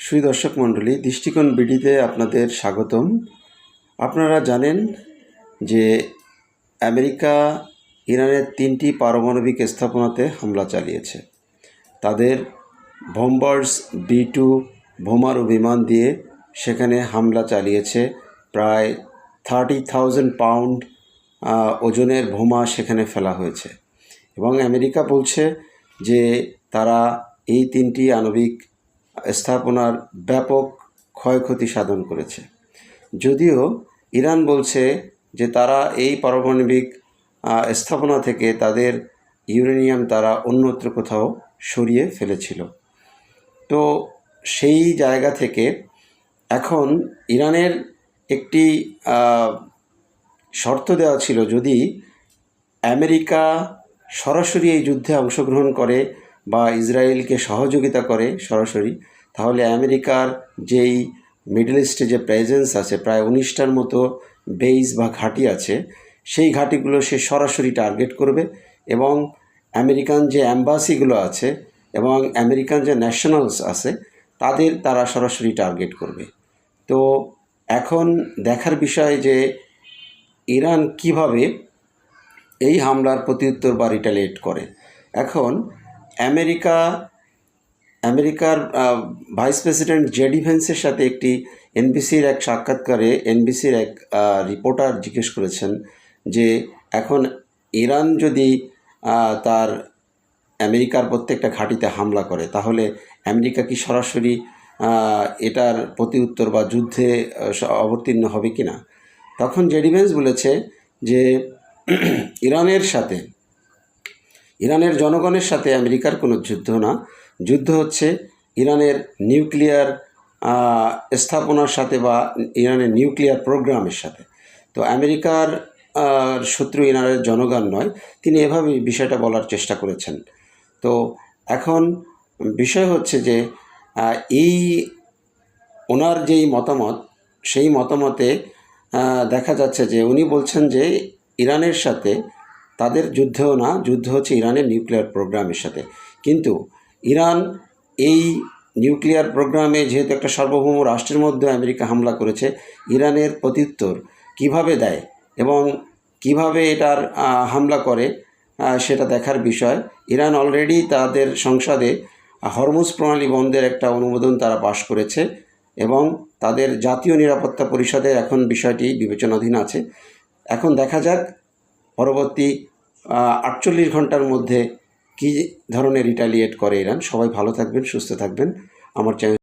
সুধী দর্শক মণ্ডলী, দৃষ্টিকোণ বিডিতে আপনাদের স্বাগতম। আপনারা জানেন যে আমেরিকা ইরানের 3টি পারমাণবিক স্থাপনাতে হামলা চালিয়েছে। তাদের বম্বার্স B-2 বোমারু বিমান দিয়ে সেখানে হামলা চালিয়েছে। প্রায় 30,000 পাউন্ড ওজনের বোমা সেখানে ফেলা হয়েছে এবং আমেরিকা বলছে যে তারা এই 3টি আণবিক স্থাপনার ব্যাপক ক্ষয়ক্ষতি সাধন করেছে। যদিও ইরান বলছে যে তারা এই পারমাণবিক স্থাপনা থেকে তাদের ইউরেনিয়াম তারা অন্যত্র কোথাও সরিয়ে ফেলেছিল। তো সেই জায়গা থেকে এখন ইরানের একটি শর্ত দেওয়া ছিল, যদি আমেরিকা সরাসরি এই যুদ্ধে অংশগ্রহণ করে বা ইসরায়েলকে সহযোগিতা করে সরাসরি, তাহলে আমেরিকার যেই মিডল ইস্টে যে প্রেজেন্স আছে প্রায় 19টার মতো বেস বা ঘাঁটি আছে, সেই ঘাঁটিগুলো সে সরাসরি টার্গেট করবে এবং আমেরিকান যে অ্যাম্বাসিগুলো আছে এবং আমেরিকান যে ন্যাশনালস আছে তারা সরাসরি টার্গেট করবে। তো এখন দেখার বিষয় যে ইরান কিভাবে এই হামলার প্রত্যুত্তর বা রিটালিয়েট করে। এখন আমেরিকার ভাইস প্রেসিডেন্ট জেডি ভেন্সের সাথে একটি এনবিসির এক সাক্ষাৎকারে এনবিসির এক রিপোর্টার জিজ্ঞেস করেছেন যে এখন ইরান যদি তার আমেরিকার প্রত্যেকটা ঘাঁটিতে হামলা করে, তাহলে আমেরিকা কি সরাসরি এটার প্রত্যুত্তর বা যুদ্ধে অবতীর্ণ হবে কি না। তখন জেডি ভেন্স বলেছে যে ইরানের জনগণের সাথে আমেরিকার কোনো যুদ্ধ না, যুদ্ধ হচ্ছে ইরানের নিউক্লিয়ার স্থাপনার সাথে বা ইরানের নিউক্লিয়ার প্রোগ্রামের সাথে। তো আমেরিকার শত্রু ইরানের জনগণ নয়, তিনি এভাবে বিষয়টা বলার চেষ্টা করেছেন। তো এখন বিষয় হচ্ছে যে এই ওনার যেই মতামত, সেই মতামতে দেখা যাচ্ছে যে উনি বলছেন যে ইরানের সাথে তাদের যুদ্ধও না, যুদ্ধ হচ্ছে ইরানের নিউক্লিয়ার প্রোগ্রামের সাথে। কিন্তু ইরান এই নিউক্লিয়ার প্রোগ্রামে যেহেতু একটা সার্বভৌম রাষ্ট্রের মধ্যে আমেরিকা হামলা করেছে, ইরানের প্রত্যুত্তর কিভাবে দেয় এবং কিভাবে এটার হামলা করে সেটা দেখার বিষয়। ইরান অলরেডি তাদের সংসদে হরমুজ প্রণালী বন্ধের একটা অনুমোদন তারা পাশ করেছে এবং তাদের জাতীয় নিরাপত্তা পরিষদে এখন বিষয়টি বিবেচনাধীন আছে। এখন দেখা যাক পরবর্তী 48 ঘন্টার মধ্যে কী ধরনের রিটালিয়েট করে ইরান। সবাই ভালো থাকবেন, সুস্থ থাকবেন। আমার চ্যানেল